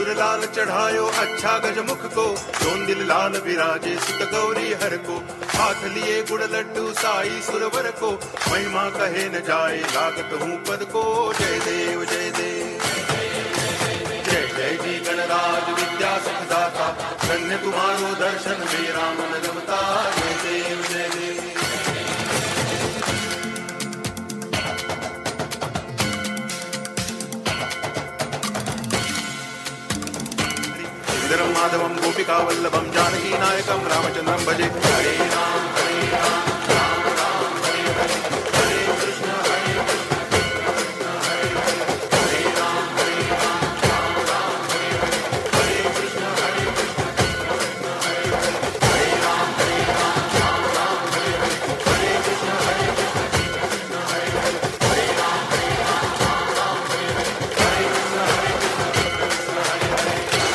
सिंदूर लाल चढ़ायो अच्छा गजमुख को, जोन दिल लाल विराजे सुत गौरी हर को, हाथ लिए गुड़ लड्डू साई सुरवर को, महिमा कहे न जाए लागत हूँ पद को। जय देव जय देव जय जय जी गणराज विद्या सुखदाता, धन्य तुम्हारो दर्शन मेरा मन रमता। जय देव जय देव सुंदरम माधवम गोपिका वल्लभम जानकी नायकम रामचंद्रम भजे। हरे राम राम राम हरे हरे, हरे कृष्ण हरे कृष्ण हरे हरे, हरे राम राम राम हरे हरे, हरे कृष्ण हरे कृष्ण हरे हरे, हरे राम राम राम हरे हरे, हरे कृष्ण हरे कृष्ण हरे हरे, हरे राम राम हरे हरे, हरे कृष्ण हरे Krishna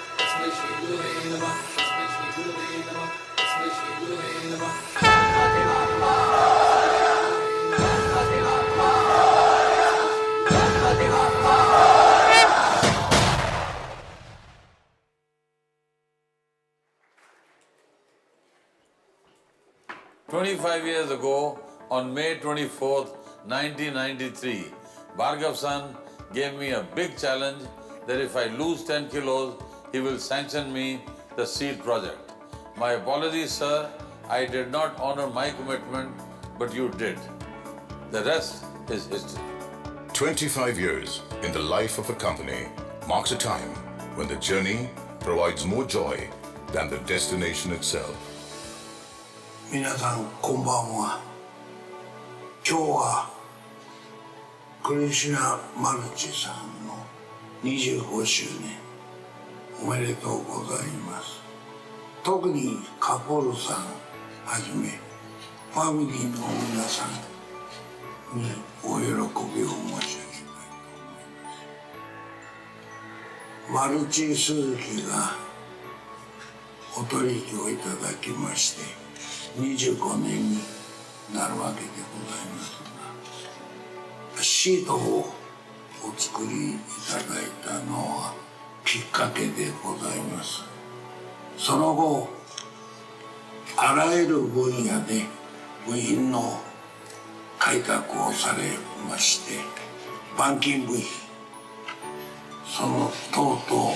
Hare Hare. 25 years ago, on May 24th, 1993, Bhargav-san gave me a big challenge that if I lose 10 kilos, he will sanction me the seed project. My apologies, sir. I did not honor my commitment, but you did. The rest is history. 25 years in the life of a company marks a time when the journey provides more joy than the destination itself. 皆さんこんばんは。今日はクリシュナ・マルチさんの25周年おめでとうございます。特にカポールさんはじめファミリーの皆さんにお喜びを申し上げたいと思います。マルチ鈴木がお取引をいただきまして25年になるわけでございますが、シートをお作りいただいたのはきっかけでございます。その後あらゆる分野で部品の開拓をされまして、板金部品その等々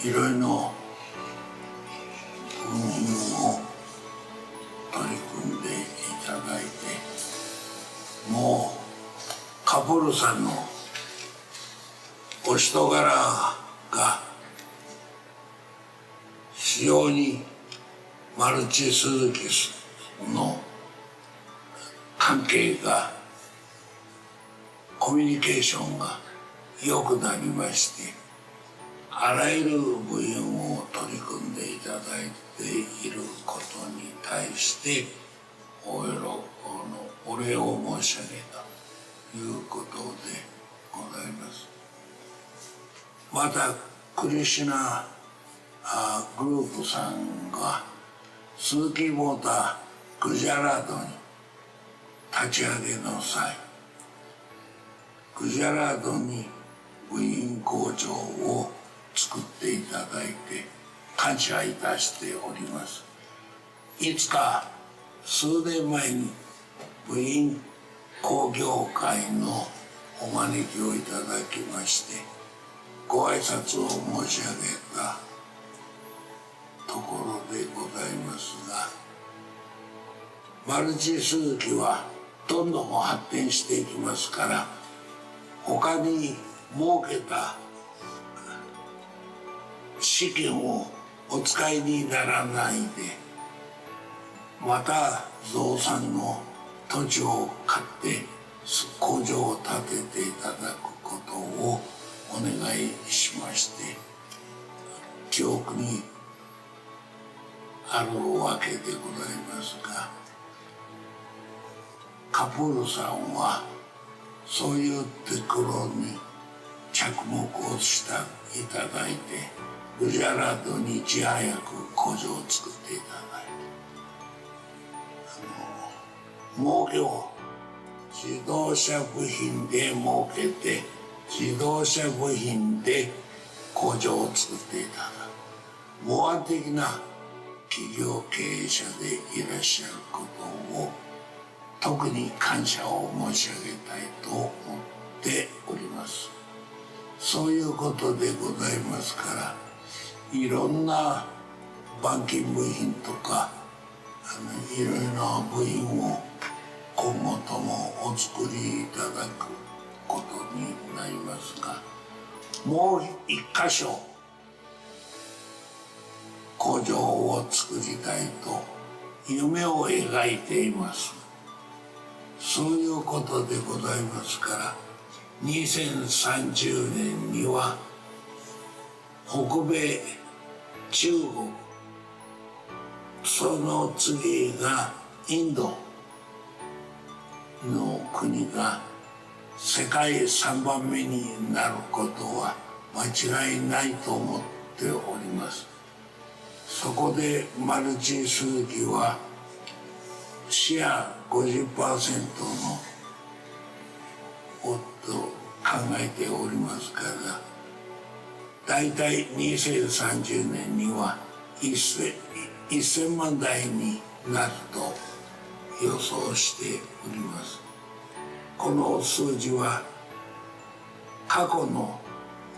いろいろの部品を取り組んでいただいて、もうカポルさんのお人柄が非常にマルチ鈴木の関係がコミュニケーションが良くなりまして、あらゆる部員を取り組んでいただいていることに対してお礼を申し上げたということでございます。またクリシュナグループさんが鈴木モーターグジャラードに立ち上げの際、グジャラードに部員工場を作っていただいて感謝いたしております。いつか数年前に部員工業会のお招きをいただきましてご挨拶を申し上げたところでございますが、マルチ鈴木はどんどん発展していきますから、他に設けた資金をお使いにならないで、また増産の土地を買って工場を建てていただくことことをお願いしまして、記憶にあるわけでございますが、カプールさんはそういうところに着目をしていただいて、グジャラートにいち早く工場を作っていただいて、儲けを自動車部品で儲けて、自動車部品で工場を作っていただく模範的な企業経営者でいらっしゃることを特に感謝を申し上げたいと思っております。そういうことでございますから、いろんな板金部品とかいろいろな部品を今後ともお作りいただくことになりますが、もう一箇所工場を作りたいと夢を描いています。そういうことでございますから、2030年には北米、中国、その次がインドの国が世界3番目になることは間違いないと思っております。そこでマルチスズキはシェア 50% のをと考えておりますから、だいたい2030年には1000万台になると予想しております。この数字は過去の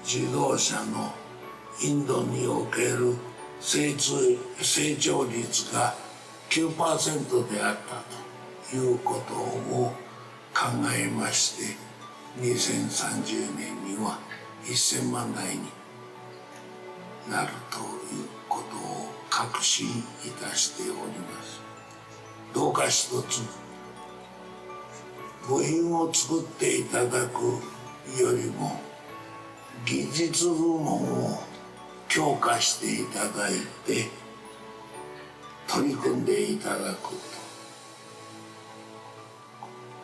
自動車のインドにおける成長率が 9% であったということを考えまして、2030年には1000万台になるということを確信いたしております。どうか一つ部品を作っていただくよりも技術部門を強化していただいて取り組んでいただくと、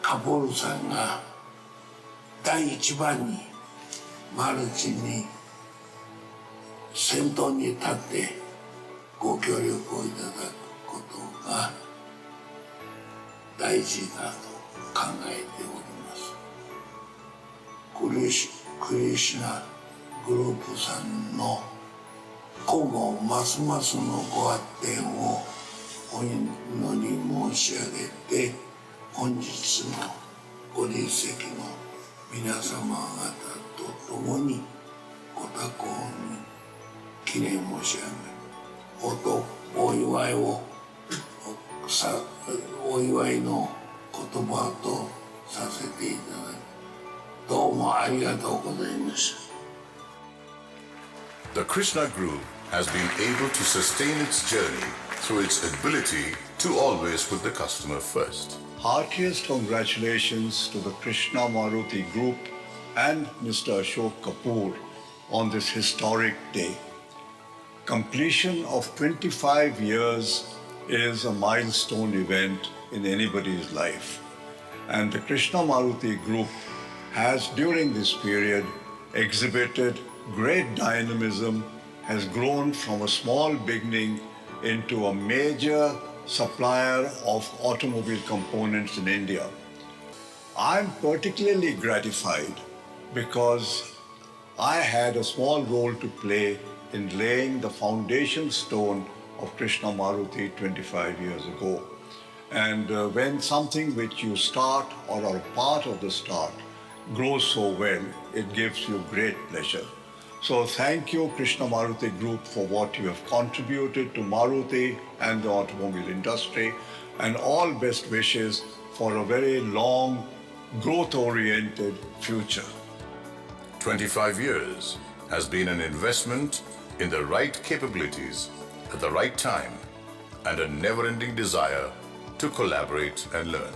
カポルさんが第一番にマルチに先頭に立ってご協力をいただくことが大事だと考えております。クリシュナグループさんの今後ますますのご発展をお祈り申し上げて、本日のご臨席の皆様方と共にご多幸に記念申し上げ、お祝いの言葉とさせていただき、どうもありがとうございました。The Krishna Group has been able to sustain its journey through its ability to always put the customer first. Heartiest congratulations to the Krishna Maruti Group and Mr. Ashok Kapoor on this historic day. Completion of 25 years is a milestone event in anybody's life. And the Krishna Maruti Group has, during this period, exhibited great dynamism, has grown from a small beginning into a major supplier of automobile components in India. I'm particularly gratified because I had a small role to play in laying the foundation stone of Krishna Maruti 25 years ago. And when something which you start or are part of the start grows so well, it gives you great pleasure. So thank you, Krishna Maruti Group, for what you have contributed to Maruti and the automobile industry, and all best wishes for a very long, growth-oriented future. 25 years has been an investment in the right capabilities at the right time and a never-ending desire to collaborate and learn.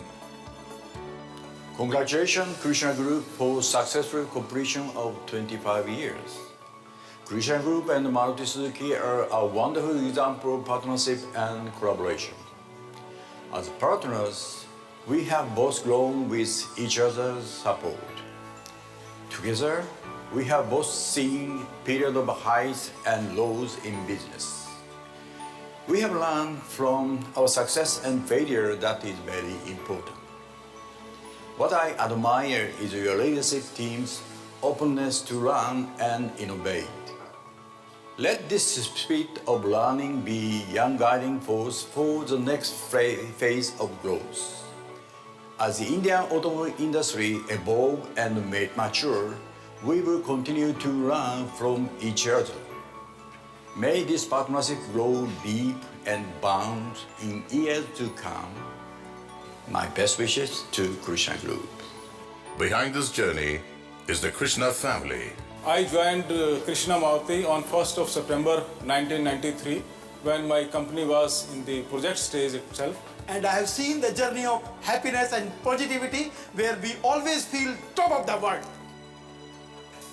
Congratulations, Krishna Group, for successful completion of 25 years. Krishna Group and Maruti Suzuki are a wonderful example of partnership and collaboration. As partners, we have both grown with each other's support. Together, we have both seen periods of highs and lows in business. We have learned from our success and failure that is very important. What I admire is your leadership team's openness to learn and innovate. Let this spirit of learning be young guiding force for the next phase of growth. As the Indian automobile industry evolves and mature, we will continue to learn from each other. May this partnership grow deep and bound in years to come. My best wishes to Krishna Group. Behind this journey is the Krishna family. I joined Krishna Maruti on 1st of September 1993 when my company was in the project stage itself. And I have seen the journey of happiness and positivity where we always feel top of the world.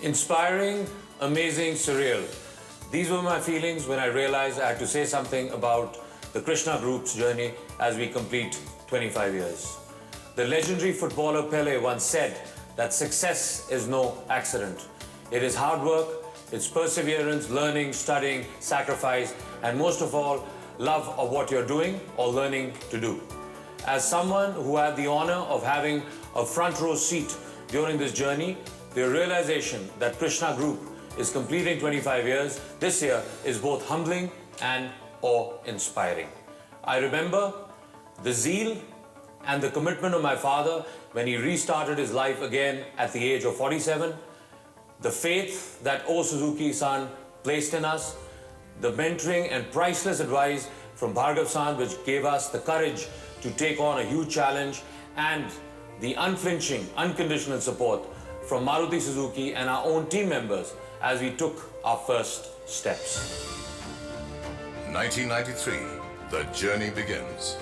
Inspiring, amazing, surreal. These were my feelings when I realized I had to say something about the Krishna Group's journey as we complete 25 years. The legendary footballer Pele once said that success is no accident. It is hard work, it's perseverance, learning, studying, sacrifice, and most of all, love of what you're doing or learning to do. As someone who had the honor of having a front row seat during this journey, the realization that Krishna Group is completing 25 years this year is both humbling and awe-inspiring. I remember the zeal and the commitment of my father when he restarted his life again at the age of 47, the faith that O Suzuki-san placed in us, the mentoring and priceless advice from Bhargav-san which gave us the courage to take on a huge challenge, and the unflinching, unconditional support from Maruti Suzuki and our own team members as we took our first steps. 1993, the journey begins.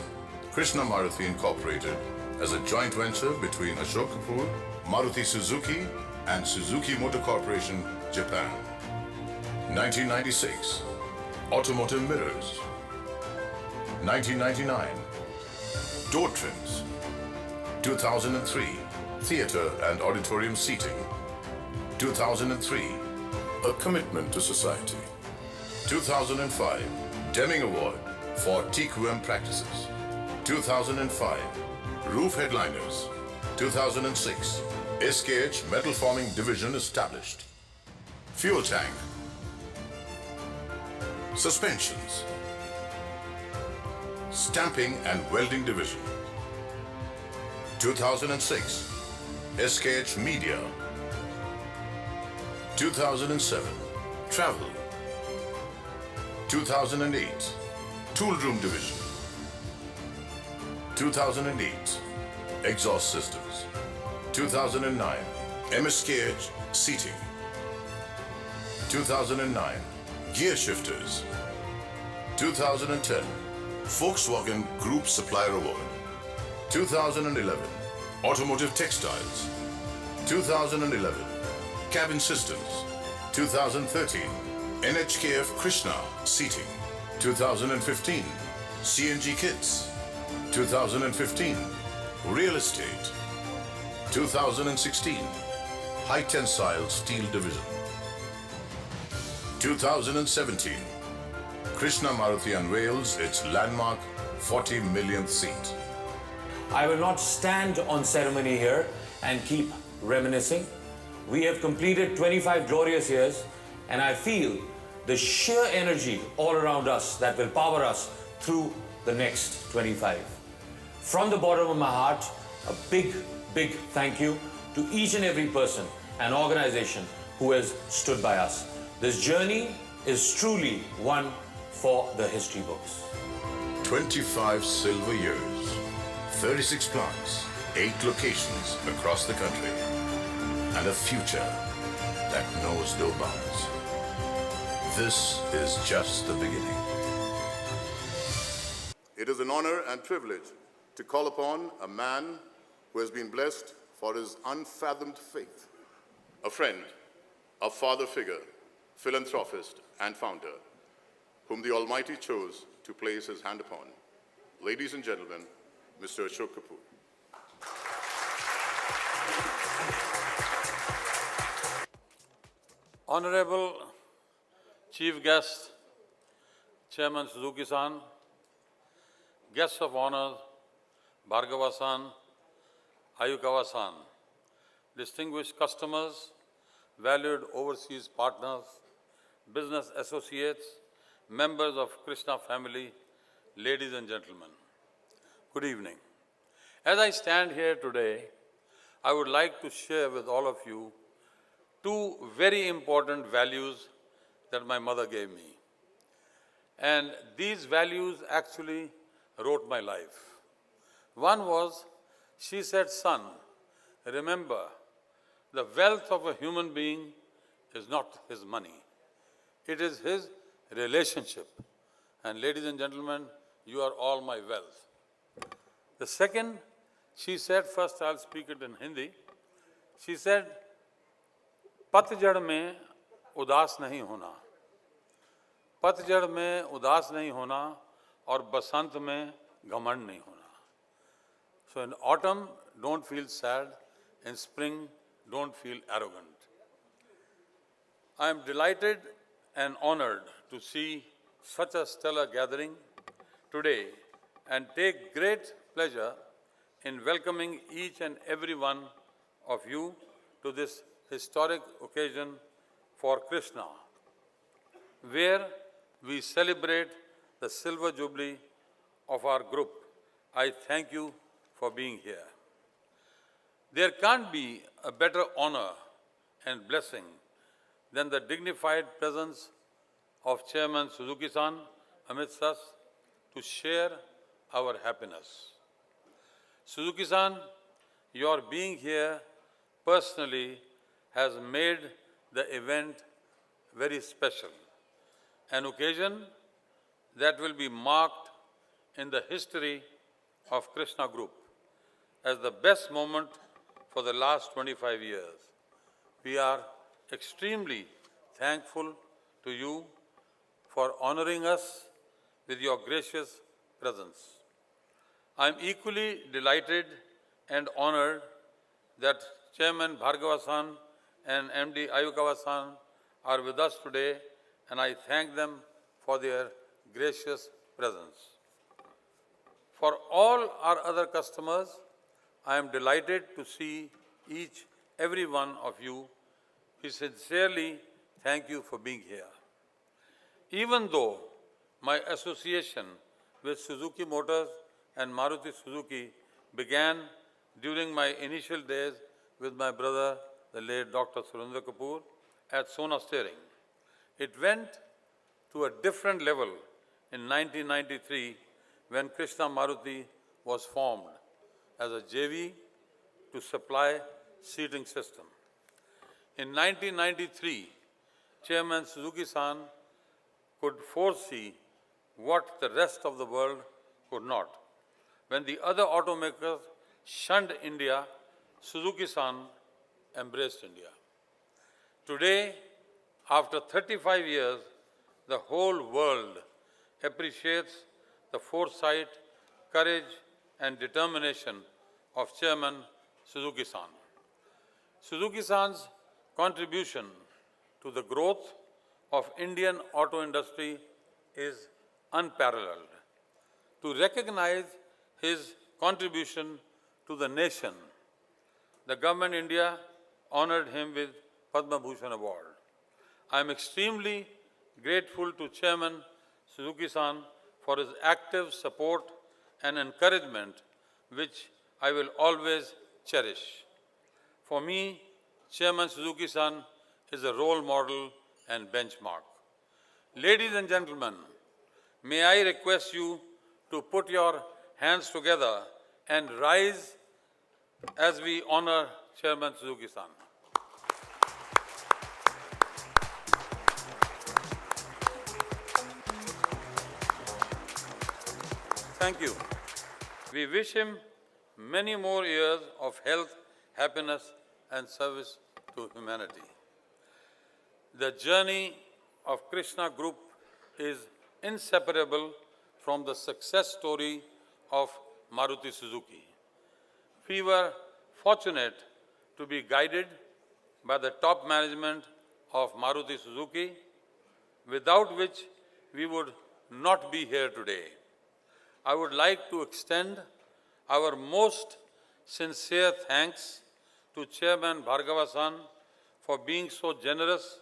Krishna Maruti Incorporated as a joint venture between Ashok Kapoor, Maruti Suzuki and Suzuki Motor Corporation, Japan. 1996, automotive mirrors. 1999, door trims. 2003, theater and auditorium seating. 2003, a commitment to society. 2005, Deming Award for TQM practices. 2005, roof headliners. 2006, SKH metal forming division established. Fuel tank. Suspensions. Stamping and welding division. 2006, SKH media. 2007, travel. 2008, tool room division. 2008, exhaust systems. 2009, MSKH seating. 2009, gear shifters. 2010, Volkswagen Group Supplier Award. 2011, automotive textiles. 2011, cabin systems. 2013, NHKF Krishna seating. 2015, CNG kits. 2015, real estate. 2016, high tensile steel division. 2017, Krishna Maruti unveils its landmark 40 millionth seat. I will not stand on ceremony here and keep reminiscing. We have completed 25 glorious years, and I feel the sheer energy all around us that will power us through the next 25. From the bottom of my heart, a big thank you to each and every person and organization who has stood by us. This journey is truly one for the history books. 25 silver years, 36 plants, 8 locations across the country, and a future that knows no bounds. This is just the beginning. It is an honor and privilege to call upon a man who has been blessed for his unfathomed faith, a friend, a father figure, philanthropist, and founder, whom the Almighty chose to place his hand upon. Ladies and gentlemen, Mr. Ashok Kapoor. Honorable Chief Guest, Chairman Suzuki-san, guests of honor, Bhargava-san, Ayukawa-san, distinguished customers, valued overseas partners, business associates, members of Krishna family, ladies and gentlemen, good evening. As I stand here today, I would like to share with all of you two very important values that my mother gave me. And these values actually wrote my life. One was, she said, son, remember, the wealth of a human being is not his money. It is his relationship. And ladies and gentlemen, you are all my wealth. The second, she said, first I'll speak it in Hindi. She said, पतझड़ में उदास नहीं होना, पतझड़ में उदास नहीं होना और बसंत में घमंड नहीं होना. So in autumn, don't feel sad. In spring, don't feel arrogant. I am delighted and honored to see such a stellar gathering today and take great pleasure in welcoming each and every one of you to this historic occasion for Krishna, where we celebrate the silver jubilee of our group. I thank you for being here. There can't be a better honor and blessing than the dignified presence of Chairman Suzuki-san amidst us to share our happiness. Suzuki-san, your being here personally has made the event very special, an occasion that will be marked in the history of Krishna Group as the best moment for the last 25 years. We are extremely thankful to you for honoring us with your gracious presence. I am equally delighted and honored that Chairman Bhargava-san and MD Ayukawa-san are with us today, and I thank them for their gracious presence. For all our other customers, I am delighted to see every one of you. We sincerely thank you for being here. Even though my association with Suzuki Motors and Maruti Suzuki began during my initial days with my brother, the late Dr. Surendra Kapoor, at Sona Steering, it went to a different level in 1993 when Krishna Maruti was formed as a JV to supply seating system. In 1993, Chairman Suzuki-san could foresee what the rest of the world could not. When the other automakers shunned India, Suzuki-san embraced India. Today, after 35 years, the whole world appreciates the foresight, courage, and determination of Chairman Suzuki-san. Suzuki-san's contribution to the growth of Indian auto industry is unparalleled. To recognize his contribution to the nation, the government of India honored him with Padma Bhushan Award. I am extremely grateful to Chairman Suzuki-san for his active support and encouragement, which I will always cherish. For me, Chairman Suzuki-san is a role model and benchmark. Ladies and gentlemen, may I request you to put your hands together and rise as we honor Chairman Suzuki-san. Thank you. We wish him many more years of health, happiness, and service to humanity. The journey of Krishna Group is inseparable from the success story of Maruti Suzuki. We were fortunate to be guided by the top management of Maruti Suzuki, without which we would not be here today. I would like to extend our most sincere thanks to Chairman Bhargava-san for being so generous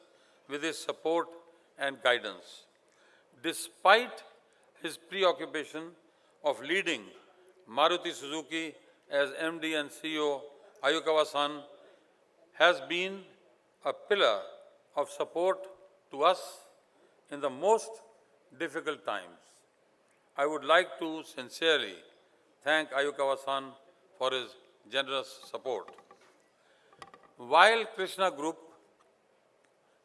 with his support and guidance. Despite his preoccupation of leading Maruti Suzuki as MD and CEO, Ayukawa-san has been a pillar of support to us in the most difficult times. I would like to sincerely thank Ayukawa-san for his generous support. While Krishna Group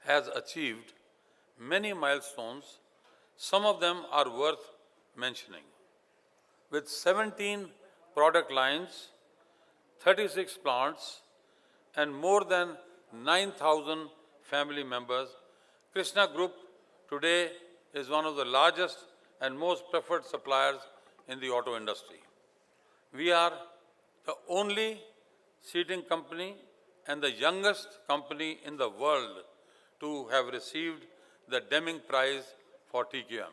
has achieved many milestones, some of them are worth mentioning. With 17 product lines, 36 plants, and more than 9,000 family members, Krishna Group today is one of the largest and most preferred suppliers in the auto industry. We are the only seating company and the youngest company in the world to have received the Deming Prize for TQM.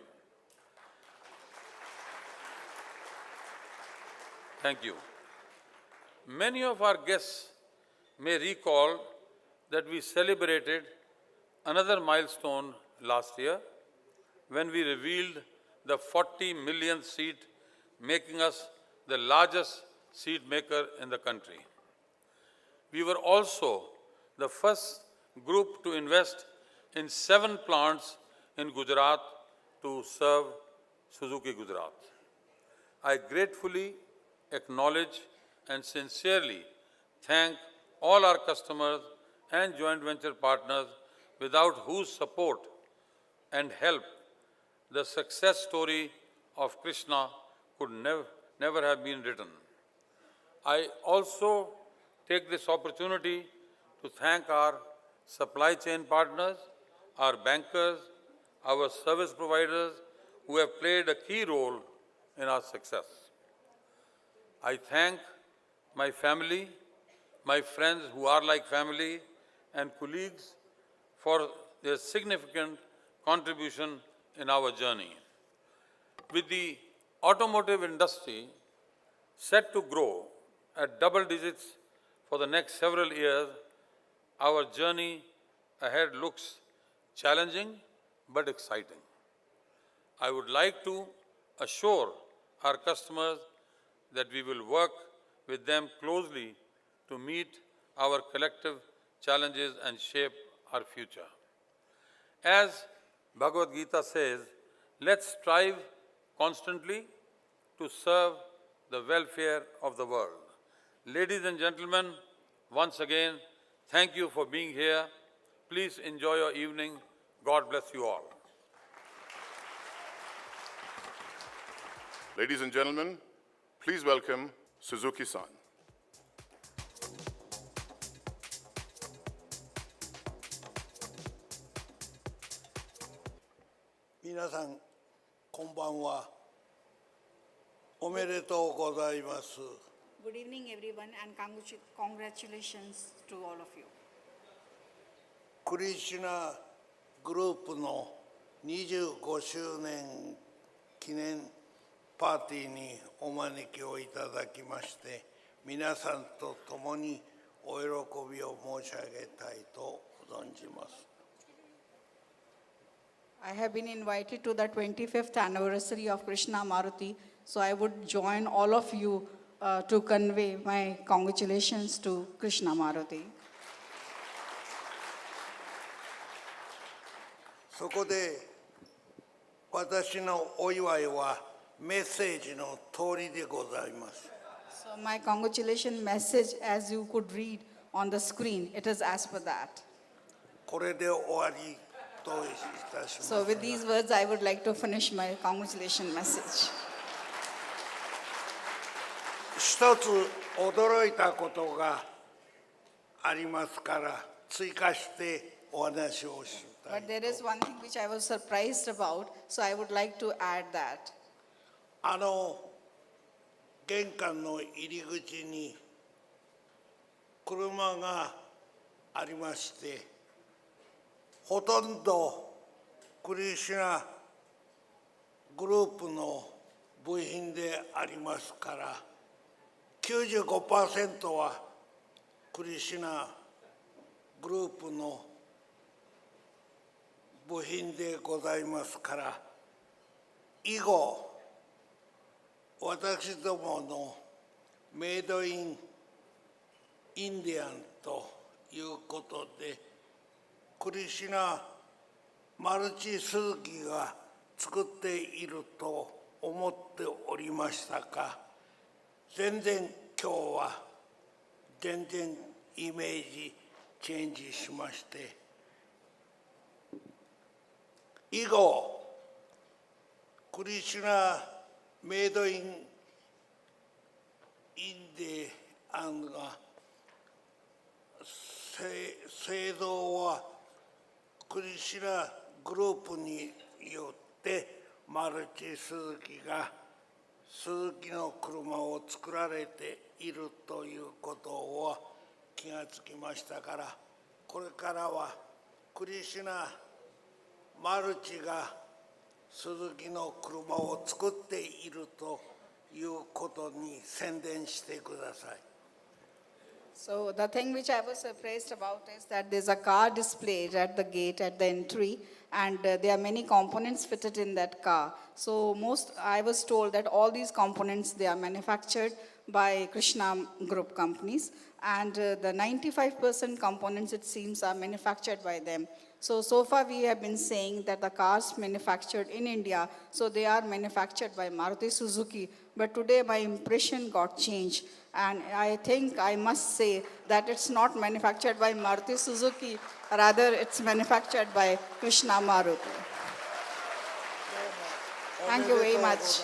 Thank you. Many of our guests may recall that we celebrated another milestone last year when we revealed the 40 millionth seat, making us the largest seat maker in the country. We were also the first group to invest in 7 plants in Gujarat to serve Suzuki Gujarat. I gratefully acknowledge and sincerely thank all our customers and joint venture partners without whose support and help the success story of Krishna could never have been written. I also take this opportunity to thank our supply chain partners, our bankers, our service providers who have played a key role in our success. I thank my family, my friends who are like family, and colleagues for their significant contribution in our journey. With the automotive industry set to grow at double digits for the next several years, our journey ahead looks challenging but exciting. I would like to assure our customers that we will work with them closely to meet our collective challenges and shape our future. As Bhagavad Gita says, let's strive constantly to serve the welfare of the world. Ladies and gentlemen, once again, thank you for being here. Please enjoy your evening. God bless you all. Ladies and gentlemen, please welcome Suzuki-san. 皆さん、こんばんは。おめでとうございます。Good evening, everyone, and congratulations to all of you. クリシュナグループの25周年記念パーティーにお招きをいただきまして、皆さんと共にお喜びを申し上げたいと存じます。I have been invited to the 25th anniversary of Krishna Maruti, so I would join all of you to convey my congratulations to Krishna Maruti. そこで私のお祝いはメッセージの通りでございます。So my congratulation message, as you could read on the screen, it is as per that. これで終わりといたします。 So with these words, I would like to finish my congratulation message. 一つ驚いたことがありますから追加してお話をしたい But there is one thing which I was surprised about, so I would like to add that. 玄関の入り口に車がありましてほとんどクリシュナグループの部品でありますから 95% はクリシュナグループの部品でございますから以後私どものメイドインインディアンということでクリシュナマルチスズキが作っていると思っておりましたが全然今日は全然イメージチェンジしまして以後クリシュナメイドインインデアンが製造はクリシュナグループによってマルチスズキがスズキの車を作られているということを気がつきましたからこれからはクリシュナマルチがスズキの車を作っているということに宣伝してください。So the thing which I was surprised about is that there's a car displayed at the gate at the entry, and there are many components fitted in that car. So I was told that all these components, they are manufactured by Krishna Group companies, and the 95% components, it seems, are manufactured by them. So far we have been saying that the cars manufactured in India, so they are manufactured by Maruti Suzuki. But today my impression got changed, and I think I must say that it's not manufactured by Maruti Suzuki, rather it's manufactured by Krishna Maruti. Thank you very much.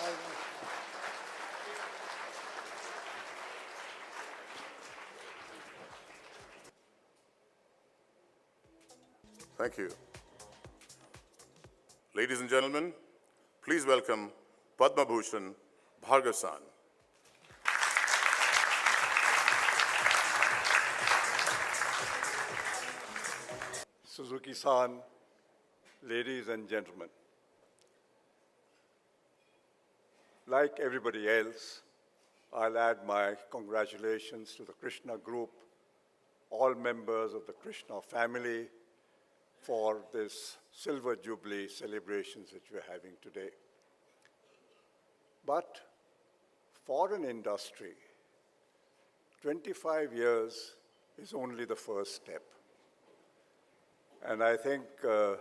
Thank you. Ladies and gentlemen, please welcome Padma Bhushan Bhargav-san. Suzuki-san, ladies and gentlemen, like everybody else, I'll add my congratulations to the Krishna Group, all members of the Krishna family, for this Silver Jubilee celebrations which we're having today. But for an industry, 25 years is only the first step. And I think there's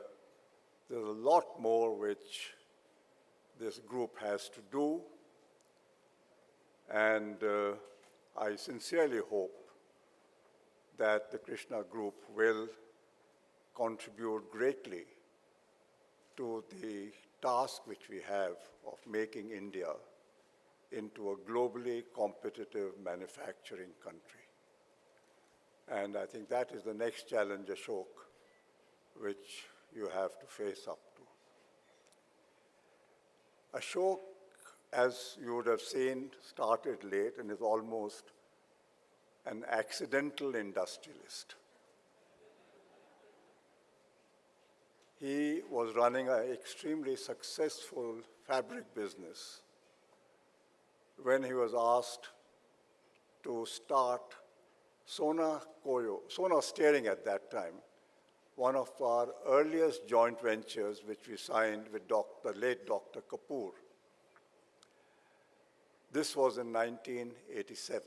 a lot more which this group has to do. And I sincerely hope that the Krishna Group will contribute greatly to the task which we have of making India into a globally competitive manufacturing country. And I think that is the next challenge, Ashok, which you have to face up to. Ashok, as you would have seen, started late and is almost an accidental industrialist. He was running an extremely successful fabric business when he was asked to start Sona Steering at that time, one of our earliest joint ventures which we signed with the late Dr. Kapoor. This was in 1987.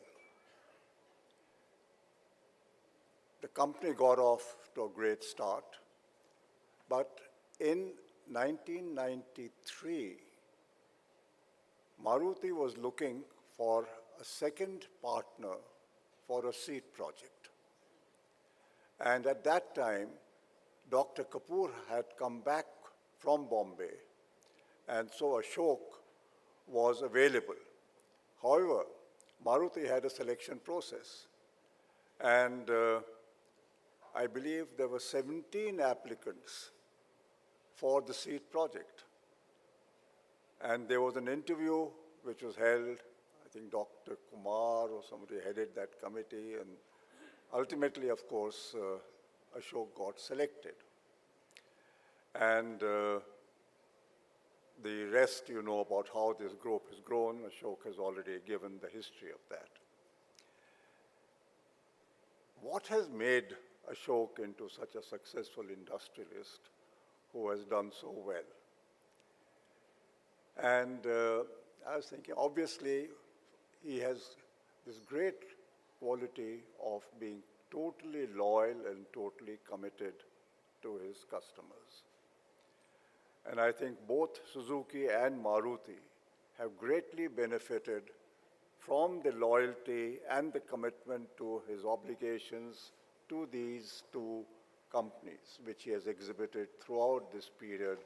The company got off to a great start. But in 1993, Maruti was looking for a second partner for a seat project. And at that time, Dr. Kapoor had come back from Bombay, and so Ashok was available. However, Maruti had a selection process, and I believe there were 17 applicants for the seat project. And there was an interview which was held, I think Dr. Kumar or somebody headed that committee, and ultimately, of course, Ashok got selected. And the rest, you know about how this group has grown. Ashok has already given the history of that. What has made Ashok into such a successful industrialist who has done so well? And I was thinking, obviously, he has this great quality of being totally loyal and totally committed to his customers. And I think both Suzuki and Maruti have greatly benefited from the loyalty and the commitment to his obligations to these two companies, which he has exhibited throughout this period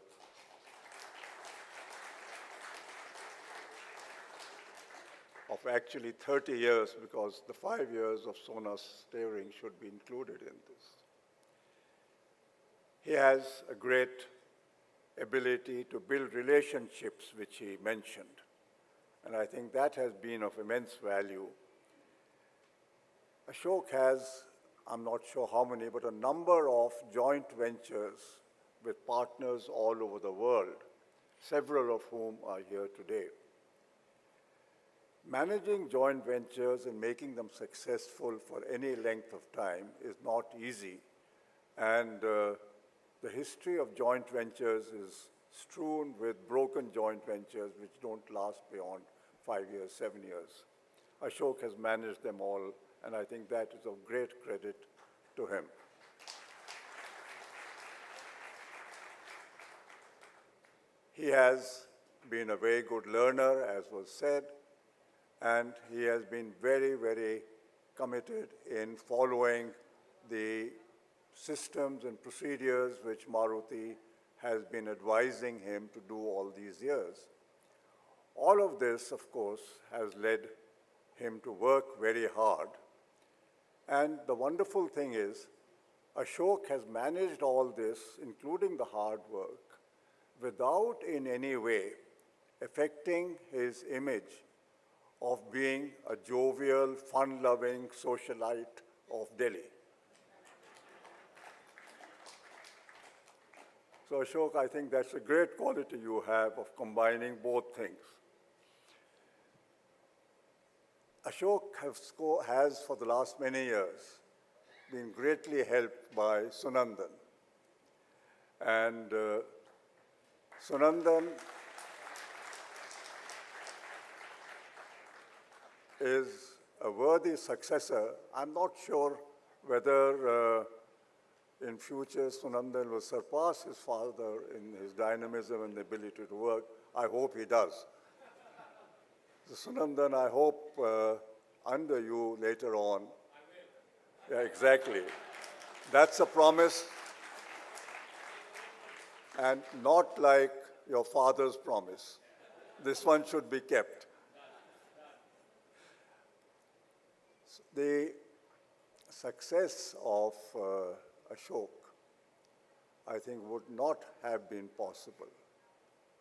of actually 30 years, because the 5 years of Sona's steering should be included in this. He has a great ability to build relationships, which he mentioned. And I think that has been of immense value. Ashok has, I'm not sure how many, but a number of joint ventures with partners all over the world, several of whom are here today. Managing joint ventures and making them successful for any length of time is not easy. And the history of joint ventures is strewn with broken joint ventures which don't last beyond 5 years, 7 years. Ashok has managed them all, and I think that is of great credit to him. He has been a very good learner, as was said, and he has been very, very committed in following the systems and procedures which Maruti has been advising him to do all these years. All of this, of course, has led him to work very hard. And the wonderful thing is, Ashok has managed all this, including the hard work, without in any way affecting his image of being a jovial, fun-loving socialite of Delhi. So Ashok, I think that's a great quality you have of combining both things. Ashok has, for the last many years, been greatly helped by Sunandan. And Sunandan is a worthy successor. I'm not sure whether in future Sunandan will surpass his father in his dynamism and ability to work. I hope he does. So Sunandan, I hope under you later on. I will. Yeah, exactly. That's a promise. And not like your father's promise. This one should be kept. The success of Ashok, I think, would not have been possible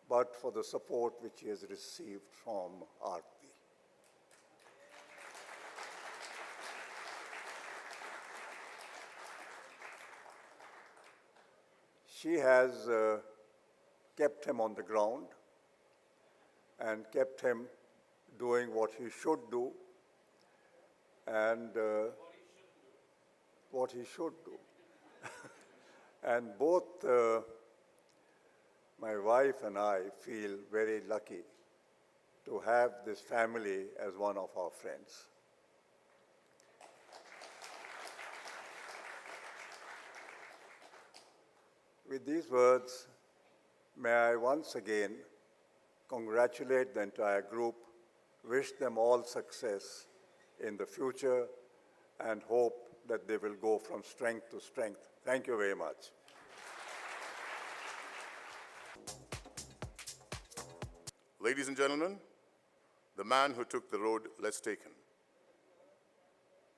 but for the support which he has received from Aarti. She has kept him on the ground and kept him doing what he should do and what he should do. And both my wife and I feel very lucky to have this family as one of our friends. With these words, may I once again congratulate the entire group, wish them all success in the future, and hope that they will go from strength to strength. Thank you very much. Ladies and gentlemen, the man who took the road less taken,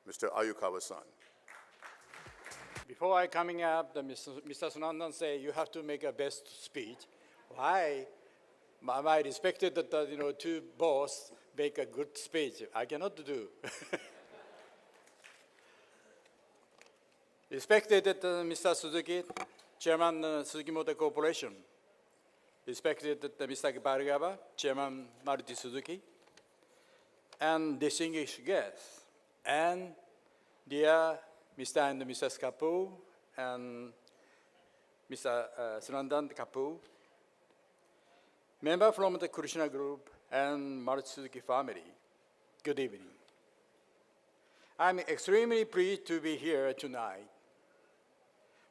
Mr. Ayukawa-san. Before I coming up, Mr. Sunandan say you have to make a best speech. Why? I respected that two boss make a good speech. I cannot do. Respected Mr. Suzuki, Chairman Suzuki Motor Corporation. Respected Mr. Bhargava, Chairman Maruti Suzuki, and distinguished guests, and dear Mr. and Mrs. Kapoor and Mr. Sunandan Kapoor, member from the Krishna Group and Maruti Suzuki family, good evening. I'm extremely pleased to be here tonight.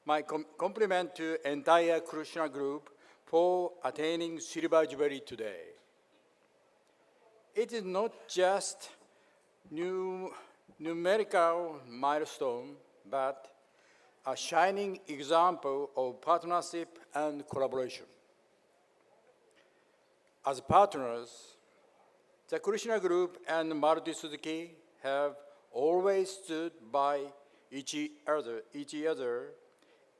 My compliment to entire Krishna Group for attaining silver jubilee today. It is not just numerical milestone, but a shining example of partnership and collaboration. As partners, the Krishna Group and Maruti Suzuki have always stood by each other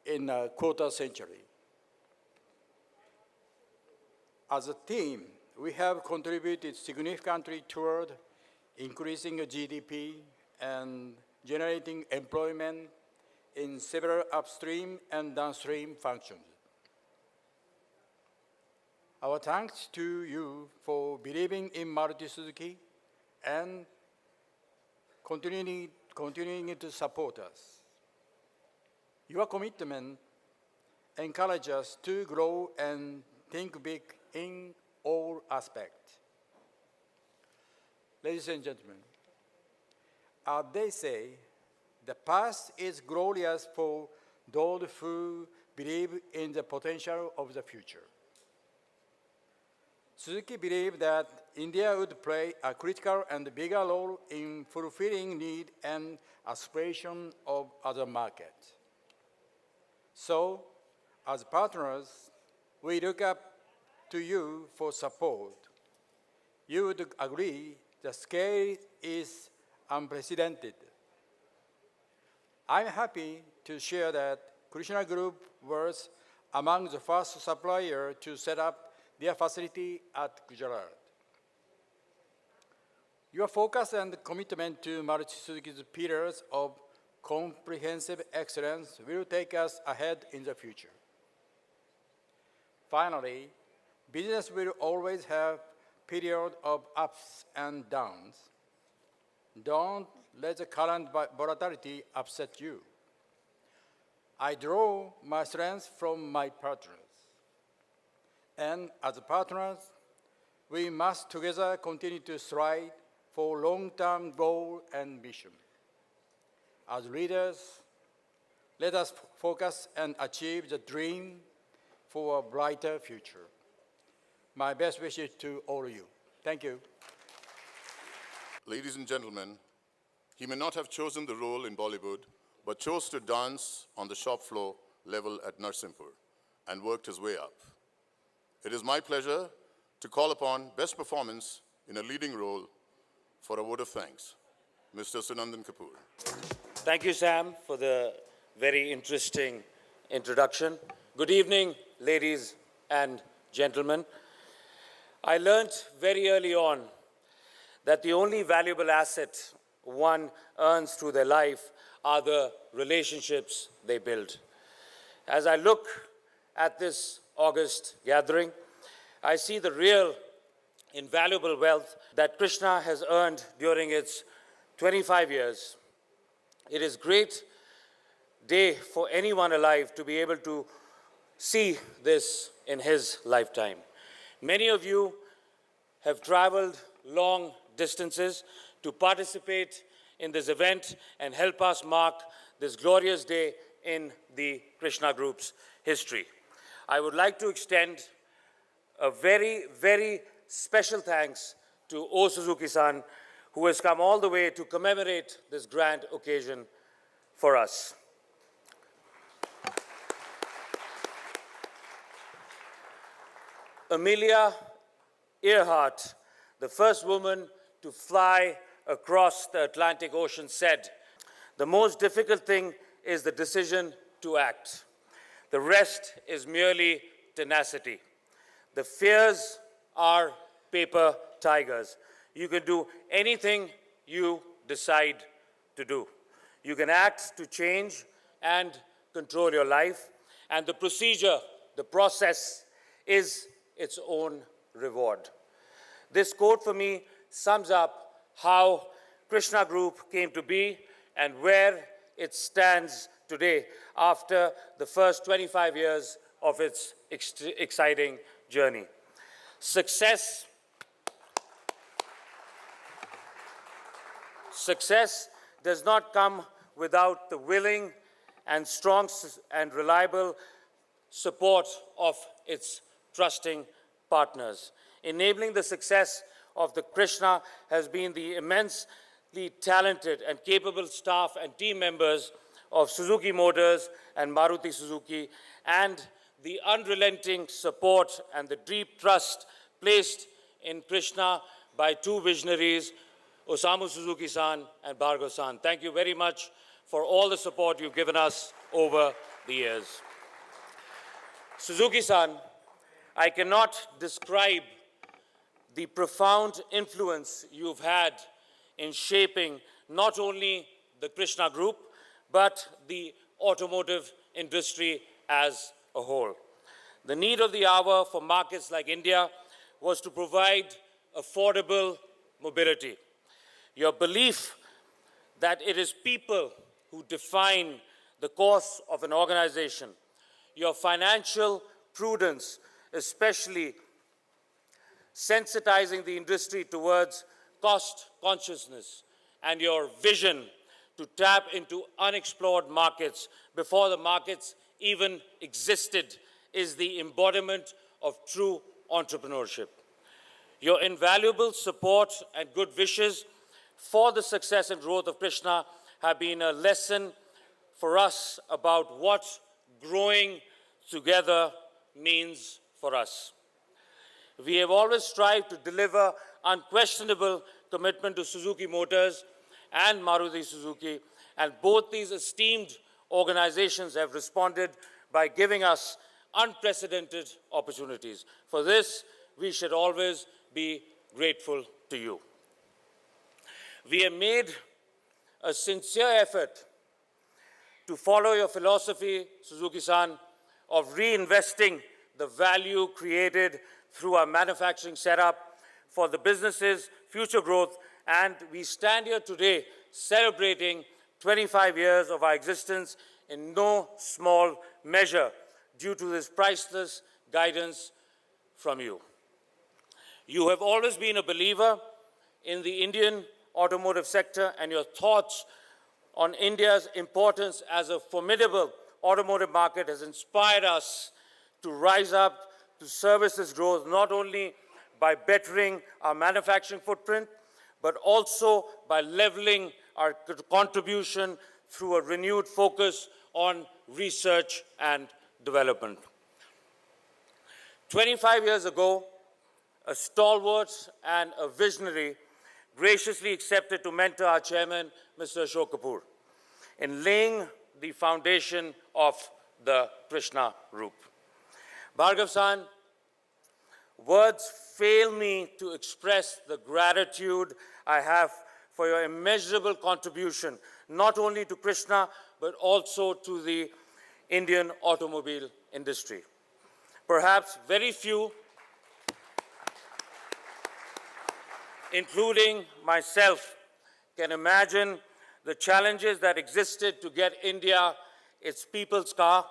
in a quarter century. As a team, we have contributed significantly toward increasing GDP and generating employment in several upstream and downstream functions. Our thanks to you for believing in Maruti Suzuki and continuing to support us. Your commitment encourages us to grow and think big in all aspects. Ladies and gentlemen, as they say, the past is glorious for those who believe in the potential of the future. Suzuki believed that India would play a critical and bigger role in fulfilling need and aspiration of other markets. So, as partners, we look up to you for support. You would agree the scale is unprecedented. I'm happy to share that Krishna Group was among the first suppliers to set up their facility at Gujarat. Your focus and commitment to Maruti Suzuki's pillars of comprehensive excellence will take us ahead in the future. Finally, business will always have periods of ups and downs. Don't let the current volatility upset you. I draw my strength from my partners. And as partners, we must together continue to strive for long-term goal and mission. As leaders, let us focus and achieve the dream for a brighter future. My best wishes to all of you. Thank you. Ladies and gentlemen, he may not have chosen the role in Bollywood, but chose to dance on the shop floor level at Narsimpur and worked his way up. It is my pleasure to call upon best performance in a leading role for a vote of thanks, Mr. Sunandan Kapoor. Thank you, Sam, for the very interesting introduction. Good evening, ladies and gentlemen. I learned very early on that the only valuable asset one earns through their life are the relationships they build. As I look at this August gathering, I see the real invaluable wealth that Krishna has earned during its 25 years. It is a great day for anyone alive to be able to see this in his lifetime. Many of you have traveled long distances to participate in this event and help us mark this glorious day in the Krishna Group's history. I would like to extend a very, very special thanks to O Suzuki-san, who has come all the way to commemorate this grand occasion for us. Amelia Earhart, the first woman to fly across the Atlantic Ocean, said, "The most difficult thing is the decision to act. The rest is merely tenacity. The fears are paper tigers. You can do anything you decide to do. You can act to change and control your life, and the procedure, the process, is its own reward. This quote for me sums up how Krishna Group came to be and where it stands today after the first 25 years of its exciting journey. Success does not come without the willing and strong and reliable support of its trusting partners. Enabling the success of the Krishna has been the immensely talented and capable staff and team members of Suzuki Motors and Maruti Suzuki, and the unrelenting support and the deep trust placed in Krishna by two visionaries, Osamu Suzuki-san and Bhargav-san. Thank you very much for all the support you've given us over the years. Suzuki-san, I cannot describe the profound influence you've had in shaping not only the Krishna Group, but the automotive industry as a whole. The need of the hour for markets like India was to provide affordable mobility. Your belief that it is people who define the course of an organization, your financial prudence, especially sensitizing the industry towards cost consciousness, and your vision to tap into unexplored markets before the markets even existed is the embodiment of true entrepreneurship. Your invaluable support and good wishes for the success and growth of Krishna have been a lesson for us about what growing together means for us. We have always strived to deliver unquestionable commitment to Suzuki Motors and Maruti Suzuki, and both these esteemed organizations have responded by giving us unprecedented opportunities. For this, we should always be grateful to you. We have made a sincere effort to follow your philosophy, Suzuki-san, of reinvesting the value created through our manufacturing setup for the business's future growth, and we stand here today celebrating 25 years of our existence in no small measure due to this priceless guidance from you. You have always been a believer in the Indian automotive sector, and your thoughts on India's importance as a formidable automotive market has inspired us to rise up to service this growth, not only by bettering our manufacturing footprint, but also by leveling our contribution through a renewed focus on research and development. 25 years ago, a stalwart and a visionary graciously accepted to mentor our chairman, Mr. Ashok Kapoor, in laying the foundation of the Krishna Group. Bhargav-san, words fail me to express the gratitude I have for your immeasurable contribution, not only to Krishna, but also to the Indian automobile industry. Perhaps very few, including myself, can imagine the challenges that existed to get India its people's car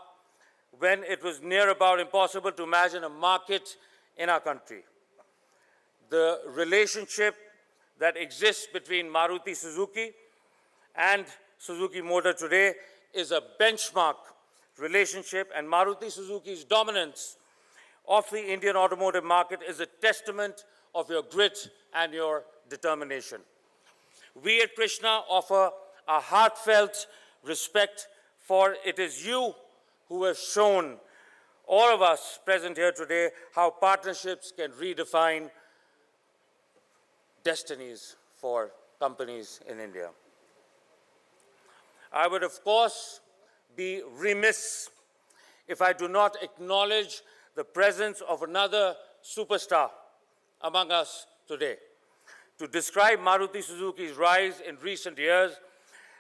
when it was near about impossible to imagine a market in our country. The relationship that exists between Maruti Suzuki and Suzuki Motor today is a benchmark relationship, and Maruti Suzuki's dominance of the Indian automotive market is a testament of your grit and your determination. We at Krishna offer a heartfelt respect, for it is you who have shown all of us present here today how partnerships can redefine destinies for companies in India. I would, of course, be remiss if I do not acknowledge the presence of another superstar among us today. To describe Maruti Suzuki's rise in recent years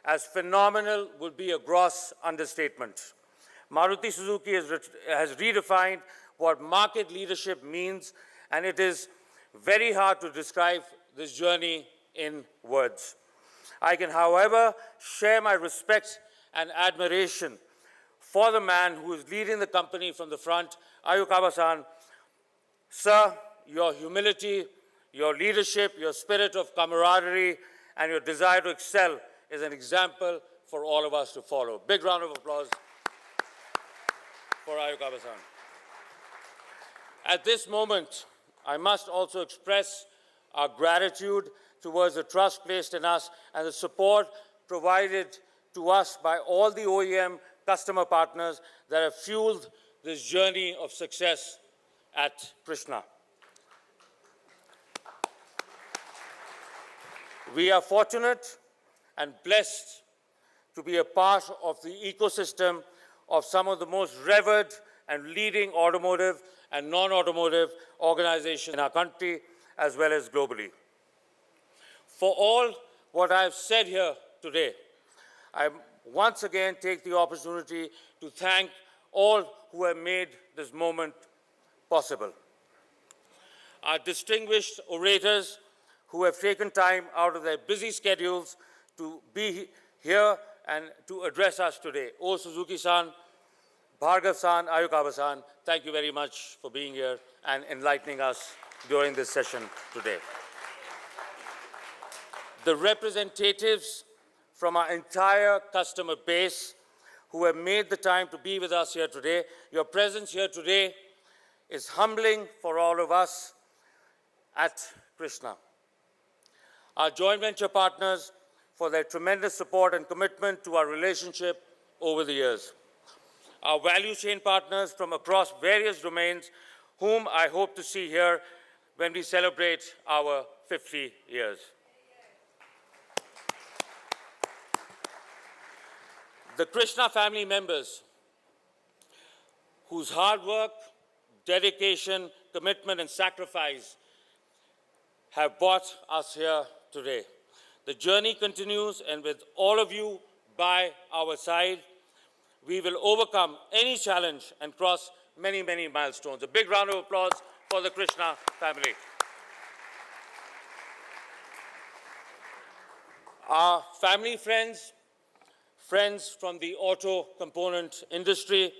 as phenomenal would be a gross understatement. Maruti Suzuki has redefined what market leadership means, and it is very hard to describe this journey in words. I can, however, share my respect and admiration for the man who is leading the company from the front, Ayukawa-san. Sir, your humility, your leadership, your spirit of camaraderie, and your desire to excel is an example for all of us to follow. Big round of applause for Ayukawa-san. At this moment, I must also express our gratitude towards the trust placed in us and the support provided to us by all the OEM customer partners that have fueled this journey of success at Krishna. We are fortunate and blessed to be a part of the ecosystem of some of the most revered and leading automotive and non-automotive organizations in our country as well as globally. For all what I have said here today, I once again take the opportunity to thank all who have made this moment possible. Our distinguished orators who have taken time out of their busy schedules to be here and to address us today. O Suzuki-san, Bhargav-san, Ayukawa-san, thank you very much for being here and enlightening us during this session today. The representatives from our entire customer base who have made the time to be with us here today, your presence here today is humbling for all of us at Krishna. Our joint venture partners for their tremendous support and commitment to our relationship over the years. Our value chain partners from across various domains whom I hope to see here when we celebrate our 50 years. The Krishna family members whose hard work, dedication, commitment, and sacrifice have brought us here today. The journey continues, and with all of you by our side, we will overcome any challenge and cross many, many milestones. A big round of applause for the Krishna family. Our family friends, friends from the auto component industry,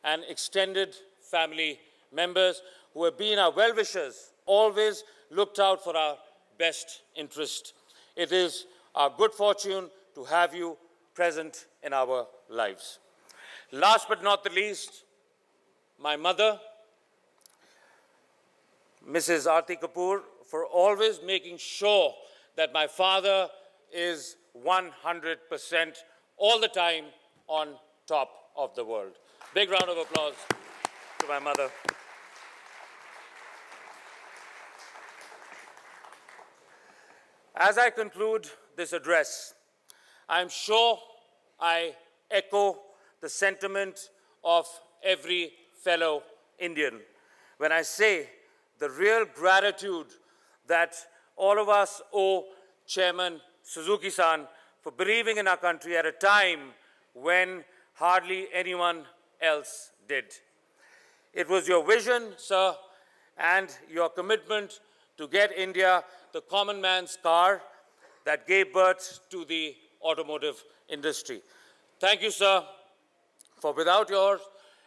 and extended family members who have been our well-wishers, always looked out for our best interest. It is our good fortune to have you present in our lives. Last but not the least, my mother, Mrs. Aarti Kapoor, for always making sure that my father is 100% all the time on top of the world. Big round of applause to my mother. As I conclude this address, I'm sure I echo the sentiment of every fellow Indian when I say the real gratitude that all of us owe Chairman Suzuki-san for believing in our country at a time when hardly anyone else did. It was your vision, sir, and your commitment to get India the common man's car that gave birth to the automotive industry. Thank you, sir, for without yours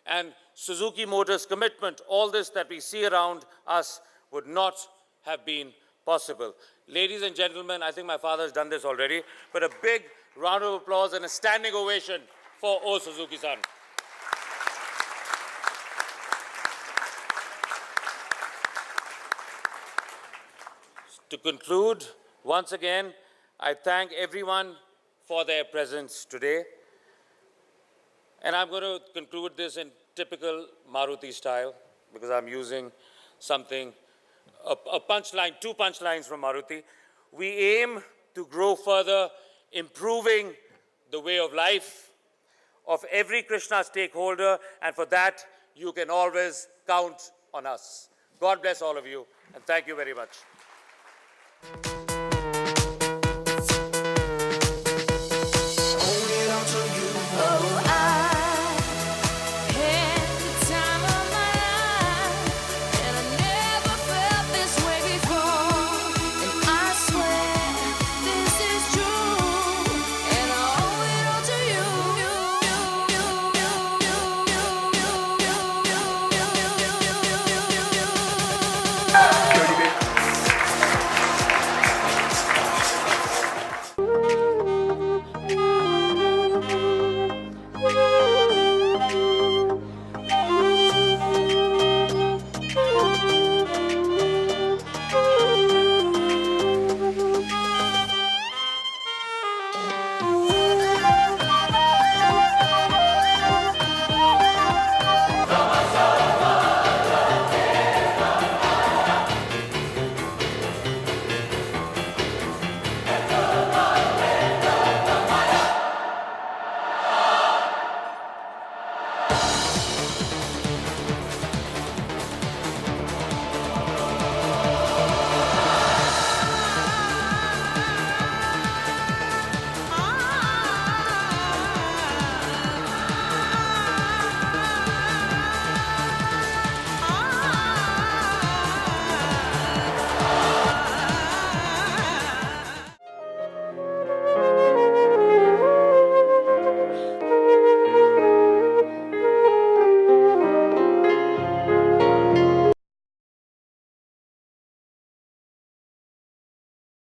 and Suzuki Motors' commitment, all this that we see around us would not have been possible. Ladies and gentlemen, I think my father has done this already, but a big round of applause and a standing ovation for O Suzuki-san. To conclude, once again, I thank everyone for their presence today. And I'm going to conclude this in typical Maruti style because I'm using something, a punchline, two punchlines from Maruti. We aim to grow further, improving the way of life of every Krishna stakeholder, and for that, you can always count on us. God bless all of you, and thank you very much.